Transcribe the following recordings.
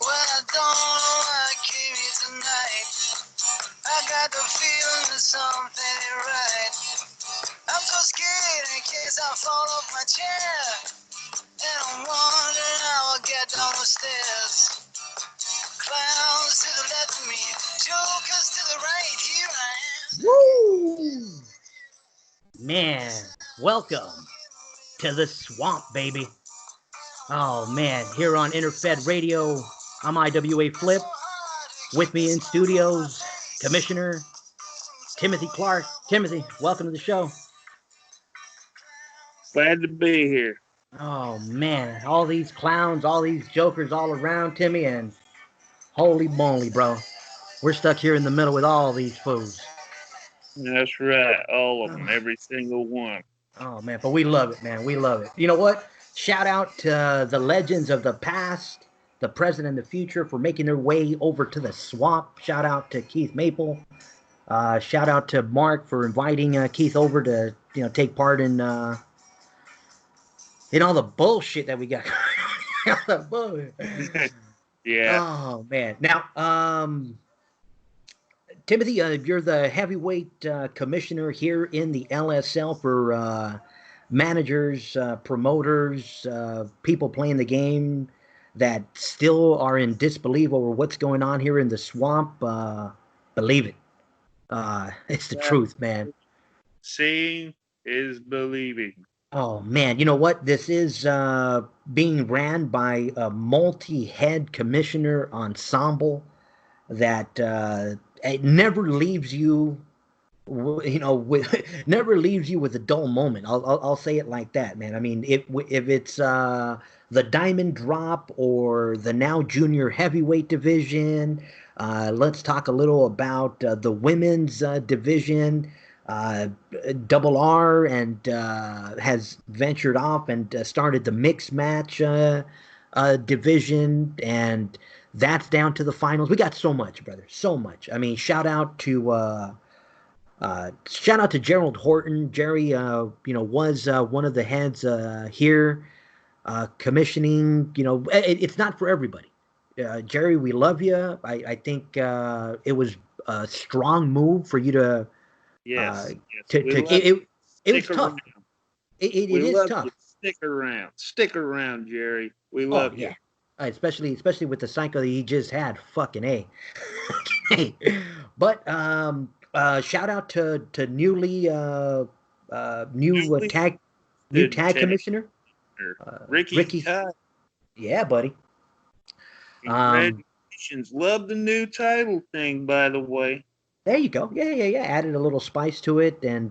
Well, I don't know why I came here tonight. I got the feeling that something ain't right. I'm so scared in case I fall off my chair. And I'm wondering how I'll get down the stairs. Clowns to the left of me, jokers to the right. Here I am. Woo! Man, welcome to the swamp, baby. Oh, man, here on Interfed Radio, I'm IWA Flip. With me in studios, Commissioner Timothy Clark. Timothy, welcome to the show. Glad to be here. Oh, man, all these clowns, all these jokers all around, Timmy, and holy moly, bro. We're stuck here in the middle with all these fools. That's right. All of them. Every single one. Oh, man, but we love it, man. We love it. You know what? Shout out to the legends of the past, the present, and the future for making their way over to the swamp. Shout out to Keith Maple. Shout out to Mark for inviting Keith over to, take part in all the bullshit that we got. Yeah. Oh, man. Now, Timothy, you're the heavyweight commissioner here in the LSL for managers, promoters, people playing the game that still are in disbelief over what's going on here in the swamp. Believe it. It's the truth, man. Seeing is believing. Oh, man. You know what? This is being ran by a multi-head commissioner ensemble that it never leaves you, never leaves you with a dull moment. I'll say it like that, man. I mean, if it's the Diamond Drop or the now junior heavyweight division, let's talk a little about the women's division. Double R and has ventured off and started the mixed match division, and that's down to the finals. We got so much, brother, so much. I mean, shout out to Gerald Horton. Jerry, was one of the heads here commissioning. It's not for everybody. Jerry, we love you. I think it was a strong move for you to. Yes. It was tough. It is tough. Stick around, Jerry. We love you. Especially with the cycle that he just had. Fucking A. But shout out to new tag commissioner Ricky Todd. Yeah, buddy. Congratulations. Love the new title thing, by the way. There you go. Yeah. Added a little spice to it, and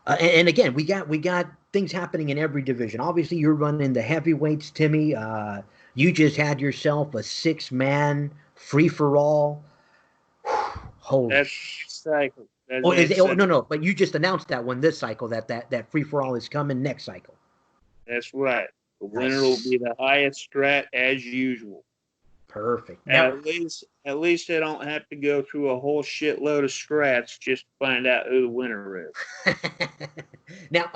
again, we got things happening in every division. Obviously, you're running the heavyweights, Timmy. You just had yourself a 6-man free for all. Holy! That's cycle. No. But you just announced that one this cycle that free for all is coming next cycle. That's right. The winner will be the highest strat as usual. Perfect. Now, at least I don't have to go through a whole shitload of strats just to find out who the winner is. Now,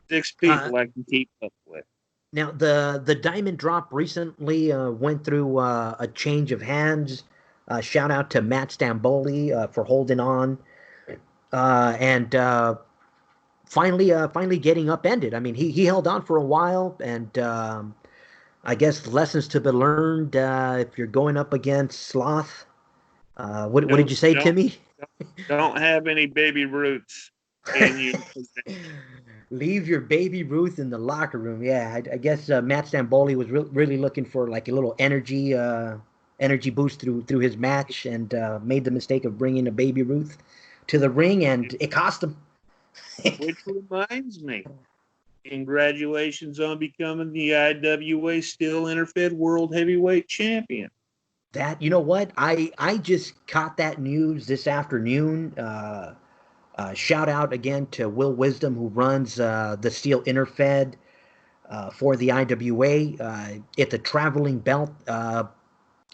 6 people I can keep up with. Now, the Diamond Drop recently went through a change of hands. Shout out to Matt Stamboli for holding on, and finally getting upended. I mean, he held on for a while, and I guess lessons to be learned if you're going up against Sloth. What did you say, Timmy? Don't have any baby roots in you. Leave your baby Ruth in the locker room. Yeah, I guess Matt Stamboli was really looking for like a little energy boost through his match, and made the mistake of bringing a baby Ruth to the ring, and it cost him. Which reminds me, congratulations on becoming the IWA Steel Interfed World Heavyweight Champion. That, you know what? I just caught that news this afternoon. Shout out again to Will Wisdom, who runs the Steel Interfed for the IWA. It's a traveling belt.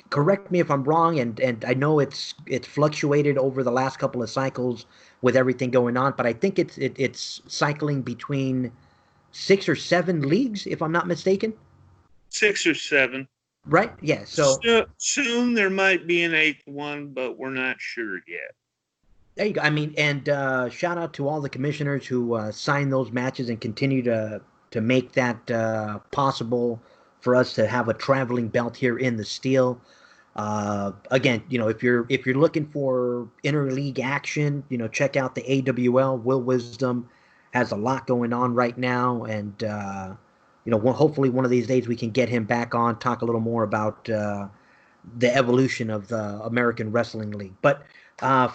correct me if I'm wrong, and I know it's fluctuated over the last couple of cycles with everything going on, but I think it's cycling between 6 or 7 leagues, if I'm not mistaken. 6 or 7. Right? Yeah. So Soon there might be an 8th one, but we're not sure yet. there you go. I mean, and shout out to all the commissioners who signed those matches and continue to make that possible for us to have a traveling belt here in the Steel. Again, if you're looking for interleague action, check out the AWL. Will Wisdom has a lot going on right now, and hopefully one of these days we can get him back on, talk a little more about the evolution of the American Wrestling League. But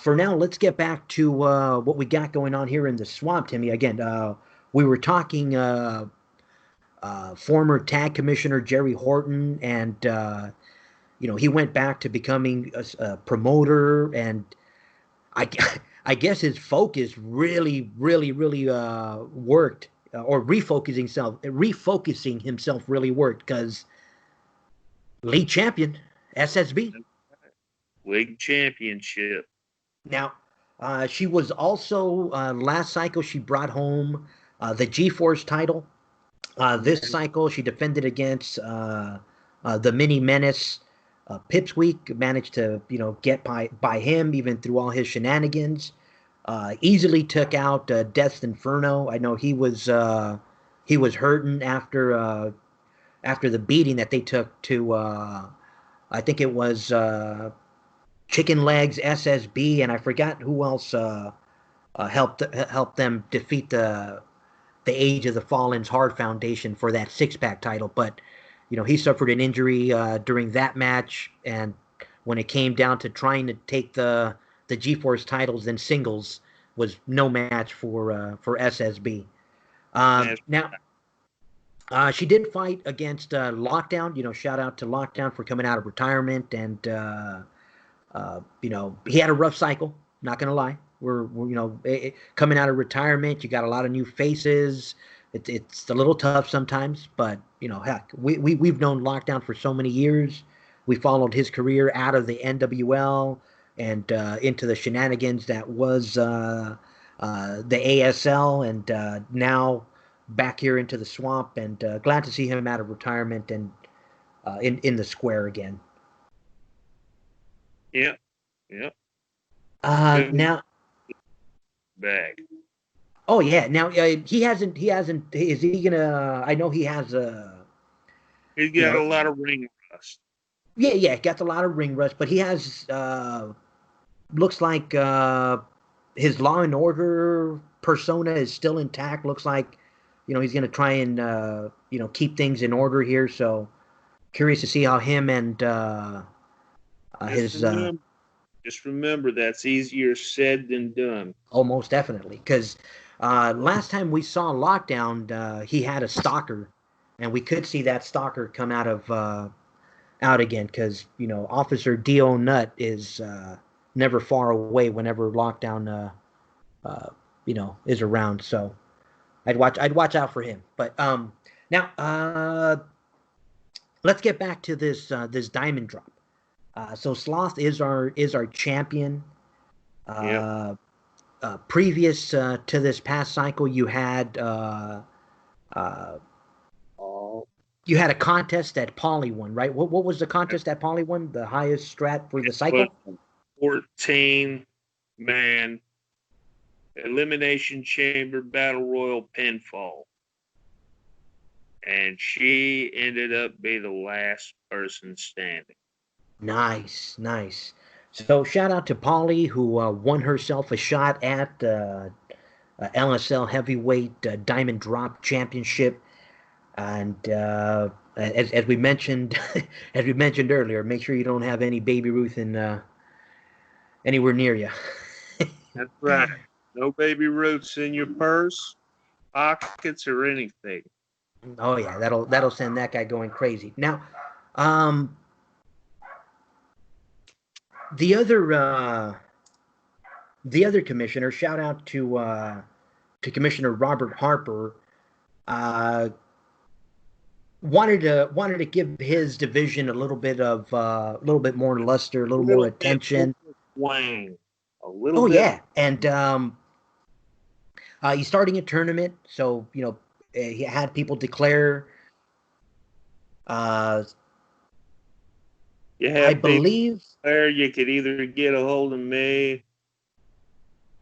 for now, let's get back to what we got going on here in the Swamp, Timmy. Again, we were talking former tag commissioner Jerry Horton, and he went back to becoming a promoter, and I guess his focus really, really, really worked, or refocusing himself really worked, because league champion, SSB. League championship. Now, she was also, last cycle, she brought home the G-Force title. This cycle, she defended against the Mini Menace. Pipsqueak managed to, get by him even through all his shenanigans. Easily took out Death's Inferno. I know he was hurting after the beating that they took to I think it was Chicken Legs SSB, and I forgot who else helped them defeat the Age of the Fallen's Hard Foundation for that 6-pack title. But he suffered an injury during that match, and when it came down to trying to take the G-Force titles in singles, was no match for SSB. Now, she did fight against Lockdown. Shout out to Lockdown for coming out of retirement, and he had a rough cycle. Not gonna lie. We're coming out of retirement. You got a lot of new faces. It's a little tough sometimes, but heck, we've known Lockdown for so many years. We followed his career out of the NWL and into the shenanigans that was the ASL, and now back here into the Swamp. And glad to see him out of retirement and in the square again. Yeah. Now, back. oh yeah. Now he hasn't. Is he gonna? I know he has a. He's got a lot of ring rust. Yeah, got a lot of ring rust, but he has. Looks like his Law and Order persona is still intact. Looks like, he's gonna try and keep things in order here. So curious to see how him and his. Just remember, that's easier said than done. Oh, most definitely. Because last time we saw Lockdown, he had a stalker, and we could see that stalker come out again. Because Officer Dio Nut is never far away whenever Lockdown is around. So I'd watch out for him. But now let's get back to this Diamond Drop. So Sloth is our champion. Previous to this past cycle, you had a contest that Paulie won, right? What was the contest that Paulie won? The highest strat for the cycle? 14-man Elimination Chamber Battle Royal pinfall. And she ended up being the last person standing. Nice. So shout out to Polly, who won herself a shot at LSL Heavyweight Diamond Drop Championship. And as we mentioned, earlier, make sure you don't have any Baby Ruth anywhere near you. That's right. No Baby Ruths in your purse, pockets, or anything. Oh yeah, that'll send that guy going crazy. Now, the other commissioner, shout out to Commissioner Robert Harper. wanted to give his division a little bit more luster, a A little more little bit attention. more wang. A little Oh bit. yeah, and he's starting a tournament, so he had people declare. Uh, You I have people believe. there. You could either get a hold of me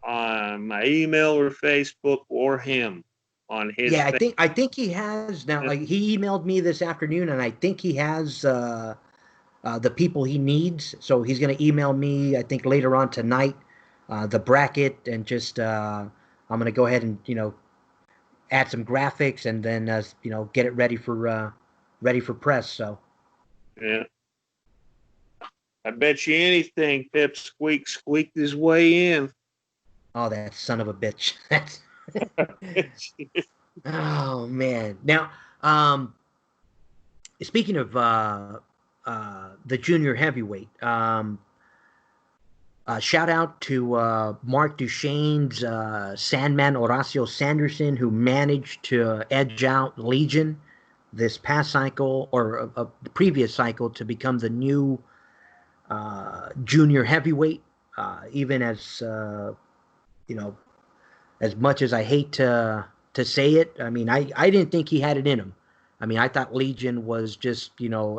on my email or Facebook, or him on his Yeah, Facebook. I think he has now. Like he emailed me this afternoon, and I think he has the people he needs. So he's going to email me. I think later on tonight, the bracket, and just I'm going to go ahead and add some graphics, and then get it ready for press. So Yeah. I bet you anything Pipsqueak squeaked his way in. oh, that son of a bitch. That's oh man. Now, um, speaking of the junior heavyweight, shout out to Mark Duchesne's Sandman Horacio Sanderson, who managed to edge out Legion this past cycle or the previous cycle to become the new junior heavyweight. Even as as much as I hate to say it, I mean, I didn't think he had it in him. I mean, I thought Legion was just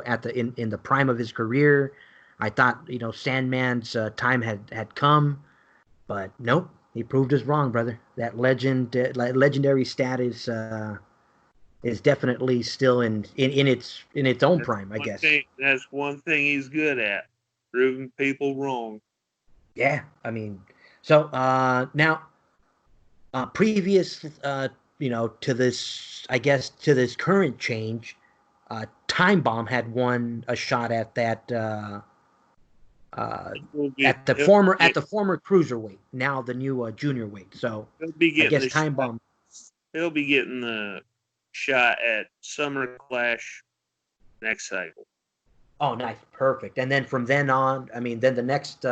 at the in the prime of his career. I thought Sandman's time had come, but nope, he proved us wrong, brother. That legendary status is definitely still in its own prime, I guess. That's one thing he's good at, proving people wrong. Yeah, I mean, so now previous to this, I guess, to this current change, Time Bomb had won a shot at that uh, at the former cruiserweight, now the new junior weight. So He'll be I getting guess the Time shot. Bomb. He'll be getting the shot at Summer Clash next cycle. Oh, nice, perfect. And then from then on, I mean, then the next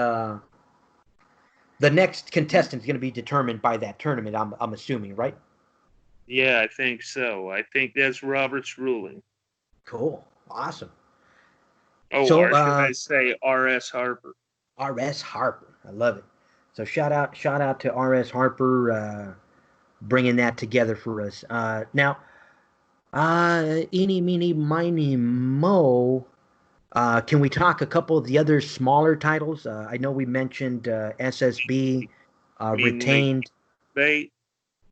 contestant is going to be determined by that tournament. I'm assuming, right? Yeah, I think so. I think that's Robert's ruling. Cool, awesome. Oh, So or should I say R.S. Harper? R.S. Harper, I love it. So shout out to R.S. Harper bringing that together for us. Now, eeny, meeny, miny, mo. Can we talk a couple of the other smaller titles? I know we mentioned SSB retained. Bait.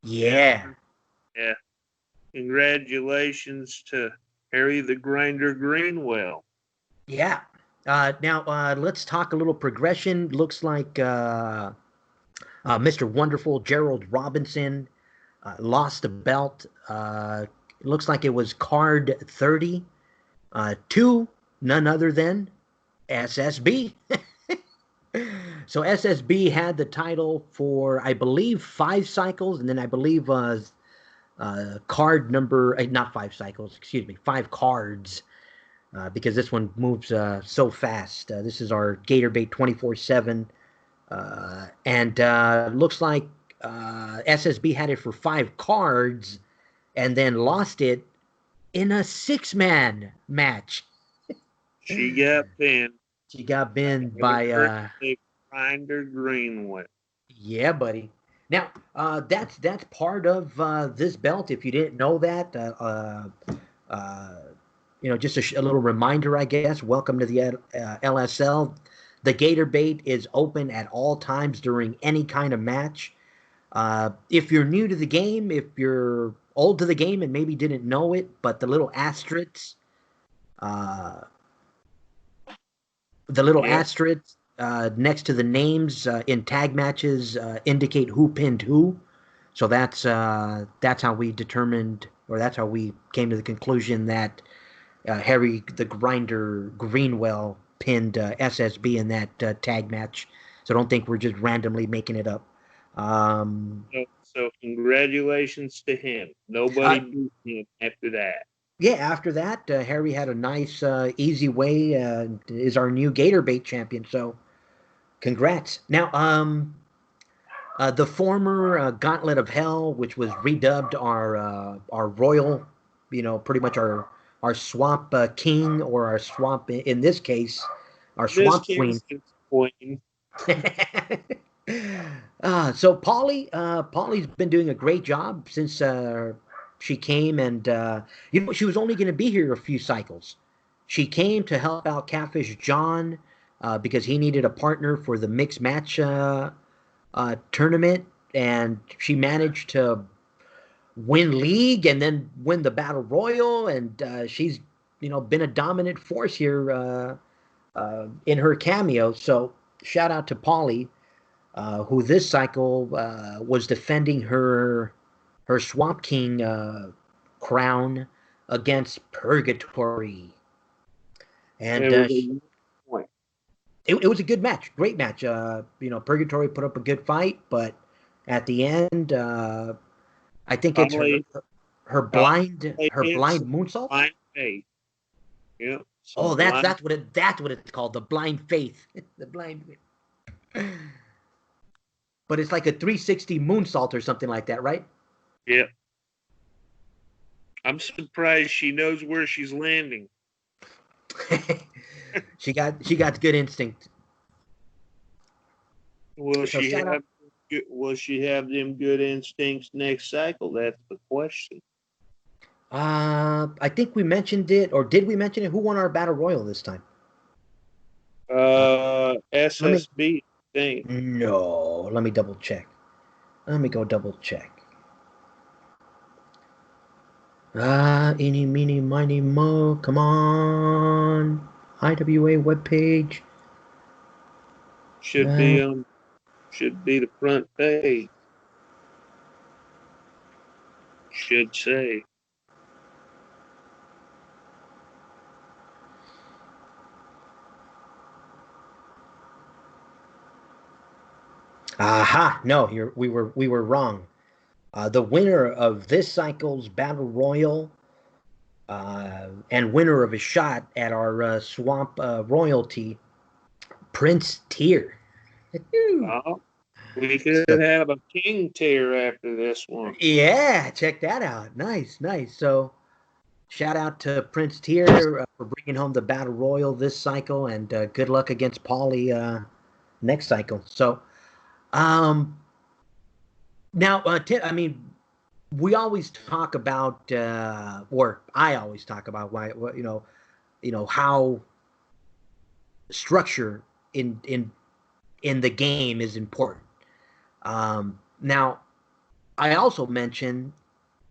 Yeah. Yeah. Congratulations to Harry the Grinder Greenwell. Yeah. Now, let's talk a little progression. Looks like Mr. Wonderful Gerald Robinson lost the belt. It looks like it was card 30 to none other than SSB. So SSB had the title for, I believe, 5 cycles, and then I believe card number, not 5 cycles, excuse me, 5 cards, because this one moves so fast. This is our Gatorbait 24/7, and looks like SSB had it for 5 cards, and then lost it in a 6-man match. She got pinned. She got pinned by Grinder Greenwell. yeah, buddy. Now, that's part of this belt. If you didn't know that, just a little reminder, I guess. Welcome to the LSL. The Gator Bait is open at all times during any kind of match. If you're new to the game, if you're old to the game and maybe didn't know it, but the little asterisks, next to the names in tag matches indicate who pinned who. So that's how we determined, or that's how we came to the conclusion that Harry the Grinder Greenwell pinned SSB in that tag match. So don't think we're just randomly making it up. So congratulations to him. Nobody beat him after that. Yeah, after that, Harry had a nice, easy way. Is our new Gatorbait champion. So, congrats. Now, the former Gauntlet of Hell, which was redubbed our Royal, pretty much our swamp king, or our swamp, in this case, our This swamp queen. case is queen. So Polly's been doing a great job since she came, and she was only going to be here a few cycles. She came to help out Catfish John because he needed a partner for the mixed match tournament, and she managed to win league and then win the battle royal, and she's been a dominant force here in her cameo. So shout out to Polly, who this cycle was defending her Swamp King crown against Purgatory, and it was a good match, great match. Purgatory put up a good fight, but at the end, I think it's her blind moonsault. Blind faith. Yeah. Oh, that's what it's called, the blind faith. The blind faith. But it's like a 360 moonsault or something like that, right? Yeah. I'm surprised she knows where she's landing. She got good instinct. Will she have them good instincts next cycle? That's the question. I think we mentioned it, or did we mention it? Who won our battle royal this time? SSB, I think. No, let me double check. Let me go double check. Eeny, meeny, miny, mo. Come on. IWA webpage. Should be the front page. Should say. Aha! No, we were wrong. The winner of this cycle's battle royal, and winner of a shot at our swamp royalty, Prince Tier. We could have a king tier after this one. Yeah, check that out. Nice. So, shout out to Prince Tier for bringing home the battle royal this cycle, and good luck against Polly next cycle. So, now, Tim, we always talk about, or I always talk about how structure in the game is important. Now, I also mentioned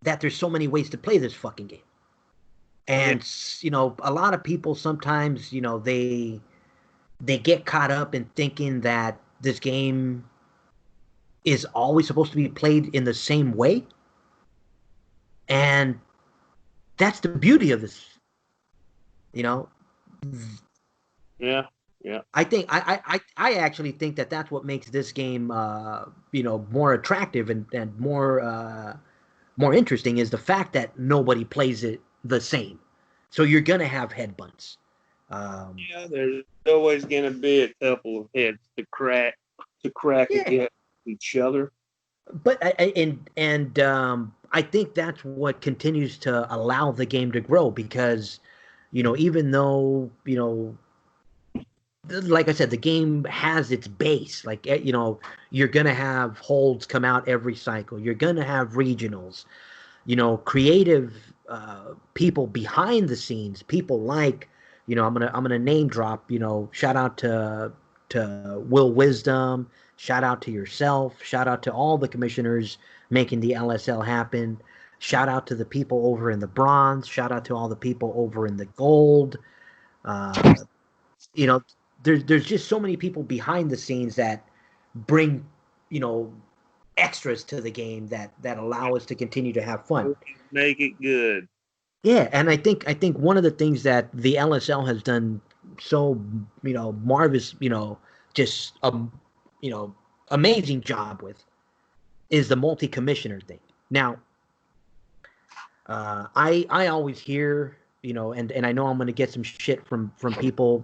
that there's so many ways to play this fucking game, and a lot of people sometimes, they get caught up in thinking that this game is always supposed to be played in the same way. And that's the beauty of this, Yeah. I think I actually think that that's what makes this game, more attractive and more interesting, is the fact that nobody plays it the same. So you're gonna have headbutts. There's always gonna be a couple of heads to crack against each other. But I think that's what continues to allow the game to grow, because, even though, like I said, the game has its base. Like, you're going to have holds come out every cycle. You're going to have regionals, creative people behind the scenes, people like, I'm going to name drop, shout out to Will Wisdom, shout out to yourself, shout out to all the commissioners making the LSL happen. Shout out to the people over in the bronze. Shout out to all the people over in the gold. There's just so many people behind the scenes that bring, extras to the game that allow us to continue to have fun. Make it good. Yeah, and I think one of the things that the LSL has done so, marvelous, just amazing job with, is the multi-commissioner thing. Now, I always hear, and I know I'm going to get some shit from people,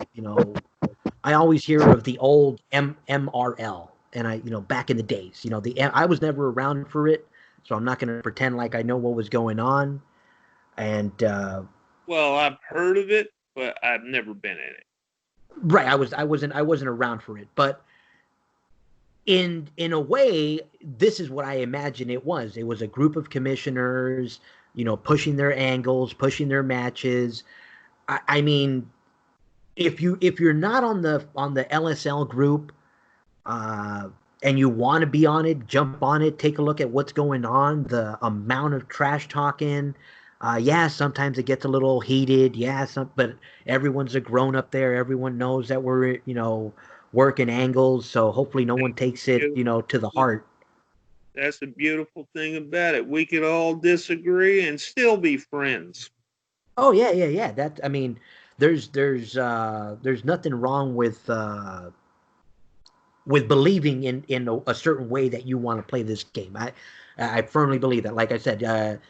I always hear of the old MRL, and back in the days, I was never around for it, so I'm not going to pretend like I know what was going on. And Well, I've heard of it, but I've never been in it. Right. I wasn't around for it, but in a way, this is what I imagine it was. It was a group of commissioners, pushing their angles, pushing their matches. I mean, if you're not on the LSL group, and you want to be on it, jump on it, take a look at what's going on, the amount of trash talking. Yeah, sometimes it gets a little heated. Yeah, but everyone's a grown up there. Everyone knows that we're working angles, so hopefully no one takes it to the heart. That's the beautiful thing about it. We could all disagree and still be friends. Oh yeah. That I mean, there's nothing wrong with believing in a certain way that you want to play this game. I firmly believe that. Like I said,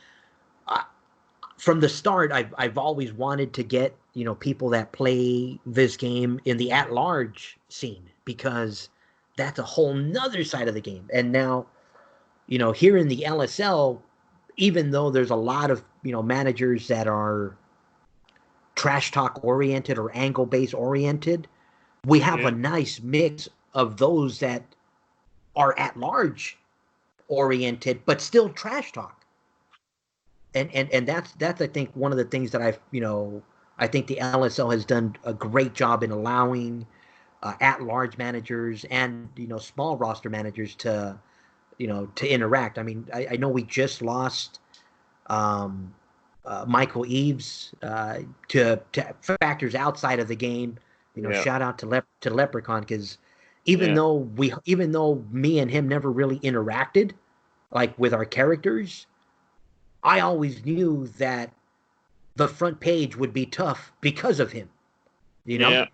from the start, I've always wanted to get people that play this game in the at-large scene, because that's a whole nother side of the game. And now, here in the LSL, even though there's a lot of managers that are trash talk oriented or angle base oriented, we have a nice mix of those that are at large oriented but still trash talk. And that's I think one of the things that I think the LSL has done a great job in allowing at large managers and small roster managers to to interact. I mean, I know we just lost Michael Eaves to factors outside of the game. Shout out to Leprechaun, because even though me and him never really interacted like with our characters, I always knew that the front page would be tough because of him. Yeah.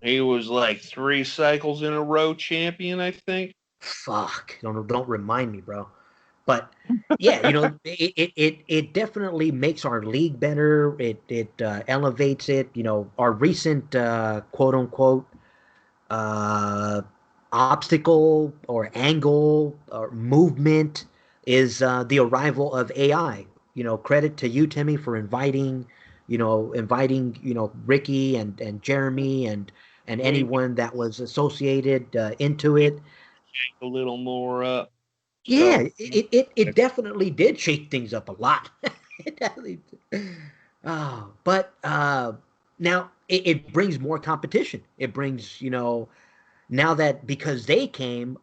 He was like 3 cycles in a row champion, I think. Fuck. Don't remind me, bro. But yeah, it definitely makes our league better. It elevates it. Our recent quote unquote obstacle or angle or movement is the arrival of AI. Credit to you, Timmy, for inviting Ricky and Jeremy and anyone that was associated into it. A little more up. Yeah, it definitely did shake things up a lot. It definitely did. Oh, but now it brings more competition. It brings, now that because they came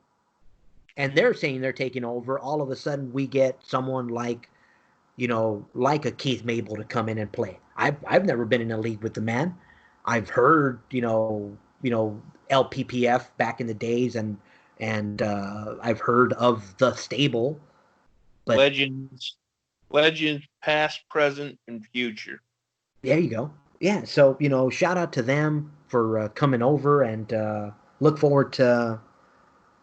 and they're saying they're taking over, all of a sudden we get someone like, like a Keith Mabel to come in and play. I've never been in a league with the man. I've heard, LPPF back in the days, and I've heard of the stable. But legends, past, present, and future. There you go. Yeah. So shout out to them for coming over, and look forward to.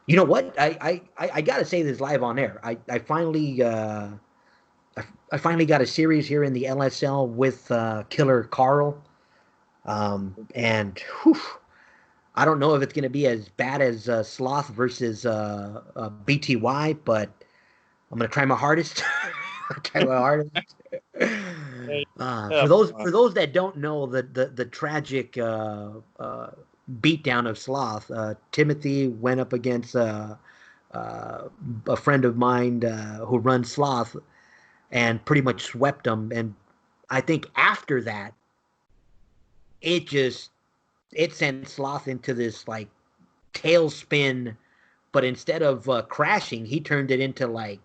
You know what? I gotta say this live on air. I finally I finally got a series here in the LSL with Killer Carl, and whew, I don't know if it's going to be as bad as Sloth versus BTY, but I'm going to try my hardest. For those that don't know the tragic beatdown of Sloth, Timothy went up against a friend of mine who runs Sloth and pretty much swept him. And I think after that, it sent Sloth into this like tailspin, but instead of crashing, he turned it into like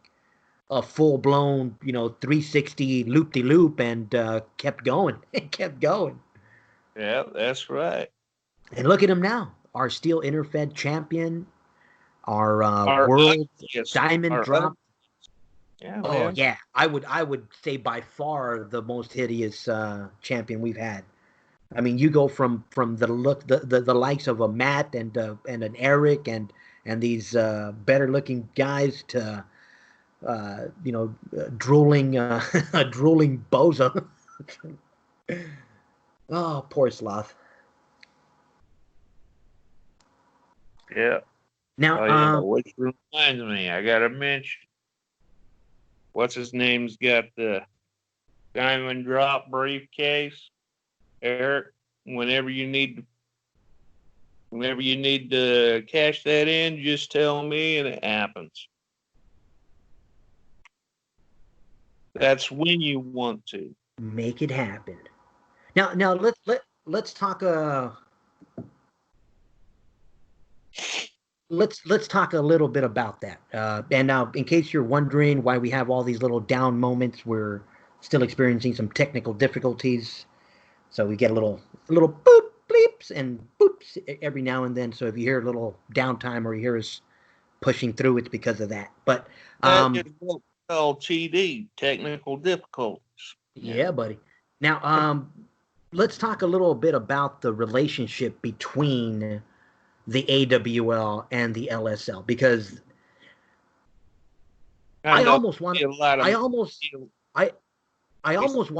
a full blown 360 loop de loop and kept going. It kept going. Yeah, that's right. And look at him now, our Steel Interfed champion, our world diamond drop. Yeah, oh yeah, I would say by far the most hideous champion we've had. I mean, you go from the look the likes of a Matt and an Eric and these better looking guys to drooling a drooling bozo. Oh, poor Sloth. Yeah. Now, which reminds me, I gotta mention, what's his name's got the Diamond Drop briefcase, Eric. Whenever you need to cash that in, just tell me and it happens. That's when you want to make it happen. Now let's talk let's talk a little bit about that. And now, in case you're wondering why we have all these little down moments, we're still experiencing some technical difficulties. So we get a little boop bleeps and boops every now and then. So if you hear a little downtime or you hear us pushing through, it's because of that. But that is what we call TD, technical difficulties. Yeah, buddy. Now let's talk a little bit about the relationship between the AWL and the LSL, because I almost want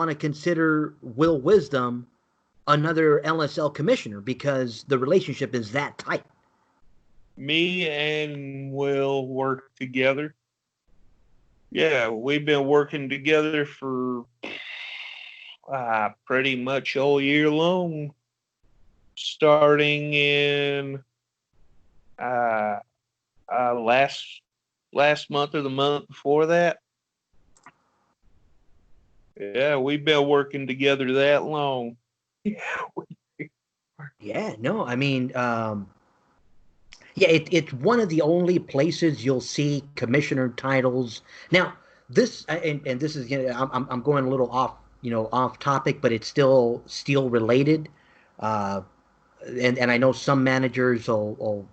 to consider Will Wisdom another LSL commissioner because the relationship is that tight. Me and Will work together. Yeah, we've been working together for pretty much all year long, starting in last month or the month before that. Yeah, we've been working together that long. Yeah, no, I mean, it's one of the only places you'll see commissioner titles. Now, this and this is, I'm going a little off topic, but it's still steel related. And I know some managers will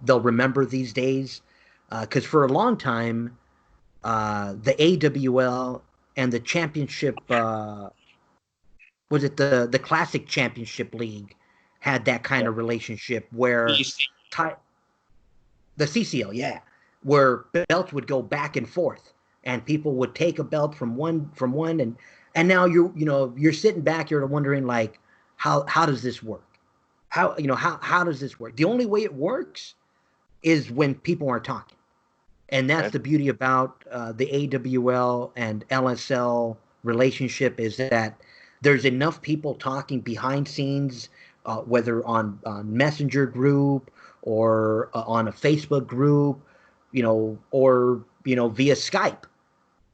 they'll remember these days, because for a long time, the AWL and the championship, was it the Classic Championship League, had that kind of relationship where the CCL, yeah, where belts would go back and forth, and people would take a belt from one, and now you're sitting back, you're wondering, like, how does this work? How does this work? The only way it works is when people are talking. And that's the beauty about the AWL and LSL relationship, is that there's enough people talking behind scenes, whether on Messenger group or on a Facebook group, or via Skype.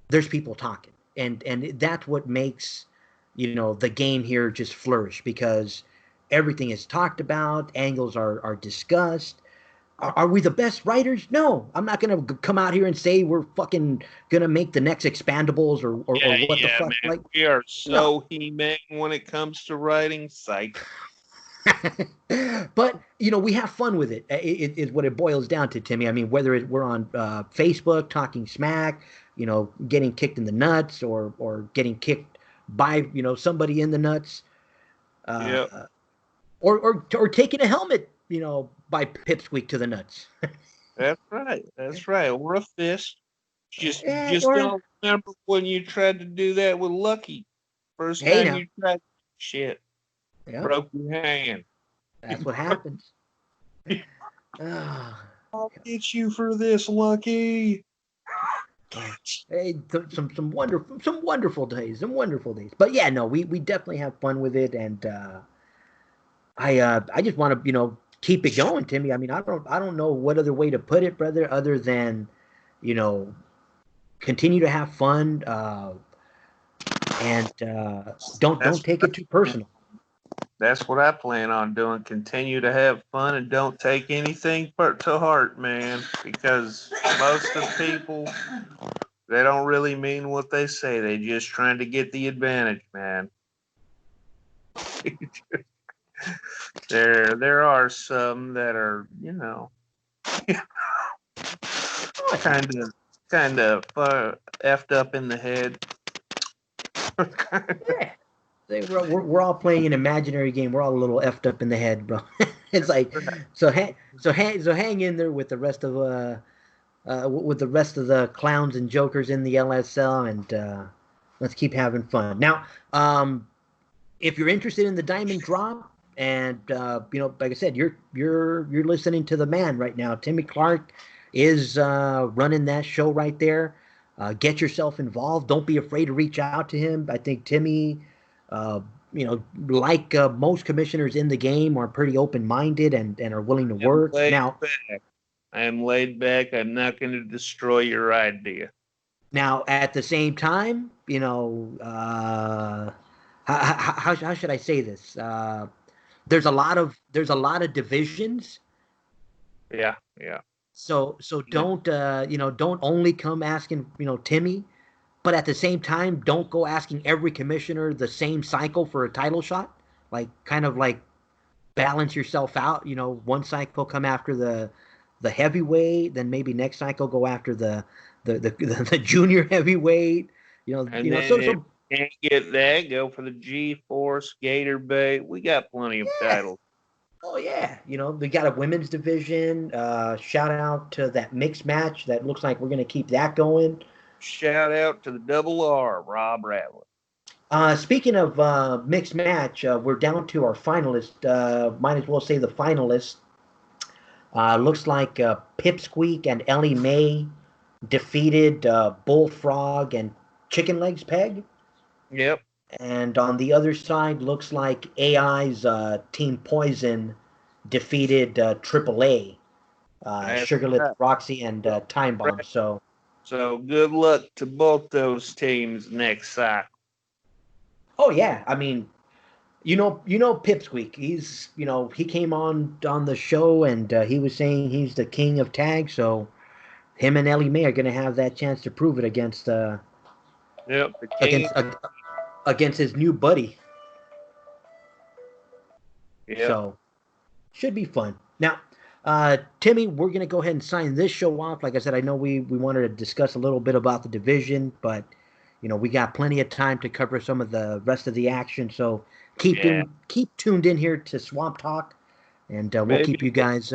There's people talking, and that's what makes the game here just flourish, because everything is talked about, angles are discussed. Are we the best writers? No, I'm not going to come out here and say we're fucking going to make the next Expandables or what the fuck. Man. Like, we are so He-Man when it comes to writing. Psych. But, we have fun with it, is what it boils down to, Timmy. I mean, whether we're on Facebook talking smack, getting kicked in the nuts or getting kicked by, somebody in the nuts. Or taking a helmet, by Pipsqueak to the nuts. That's right. Or a fist. Just don't remember when you tried to do that with Lucky. First time you tried shit. Yeah. Broke your hand. That's what happens. I'll get you for this, Lucky. Hey, some wonderful days. But yeah, no, we definitely have fun with it, and I just want to keep it going, Timmy. I mean, I don't know what other way to put it, brother, other than continue to have fun, and don't take it too personal. That's what I plan on doing. Continue to have fun and don't take anything to heart, man. Because most of the people, they don't really mean what they say. They just trying to get the advantage, man. There are some that are, kind of effed up in the head. Yeah. We're all playing an imaginary game. We're all a little effed up in the head, bro. It's like, so hang in there with the rest of the clowns and jokers in the LSL, and let's keep having fun. Now, if you're interested in the Diamond Drop, and like I said, you're listening to the man right now. Timmy Clark is running that show right there. Get yourself involved. Don't be afraid to reach out to him. I think Timmy, like most commissioners in the game, are pretty open-minded and are willing to I'm work. laid Now, back. I'm laid back. I'm not going to destroy your idea. now at the same time, how should I say this? There's a lot of divisions. Yeah, yeah. So don't only come asking Timmy, but at the same time don't go asking every commissioner the same cycle for a title shot. Like kind of like balance yourself out. One cycle come after the heavyweight, then maybe next cycle go after the junior heavyweight. And then So if you can't get that, go for the G4 Gator Bait. We got plenty of titles. oh yeah, we got a women's division. Shout out to that mixed match. That looks like we're gonna keep that going. Shout out to the Double R, Rob Rattler. Speaking of mixed match, we're down to our finalist. Might as well say the finalists. Looks like Pipsqueak and Ellie Mae defeated Bullfrog and Chicken Legs Peg. Yep. And on the other side, looks like AI's Team Poison defeated AAA, Sugar Lips right. Roxy and Time Bomb. So good luck to both those teams next cycle. Oh yeah, I mean, Pipsqueak. He came on the show and he was saying he's the king of tag. So him and Ellie Mae are going to have that chance to prove it against Yep. The king. against his new buddy. Yep. So should be fun. Now, Timmy, we're going to go ahead and sign this show off. Like I said, I know we wanted to discuss a little bit about the division, but we got plenty of time to cover some of the rest of the action. So keep tuned in here to Swamp Talk, and we'll keep you guys.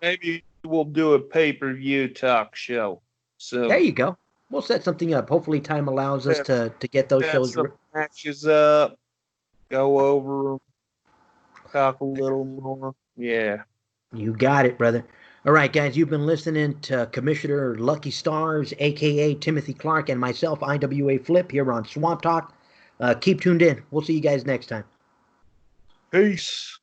Maybe we'll do a pay-per-view talk show. So there you go. We'll set something up. Hopefully, time allows us to get those shows. Some matches up, go over them, talk a little more. Yeah. You got it, brother. All right, guys, you've been listening to Commissioner Lucky Stars, a.k.a. Timothy Clark, and myself, IWA Flip, here on Swamp Talk. Keep tuned in. We'll see you guys next time. Peace.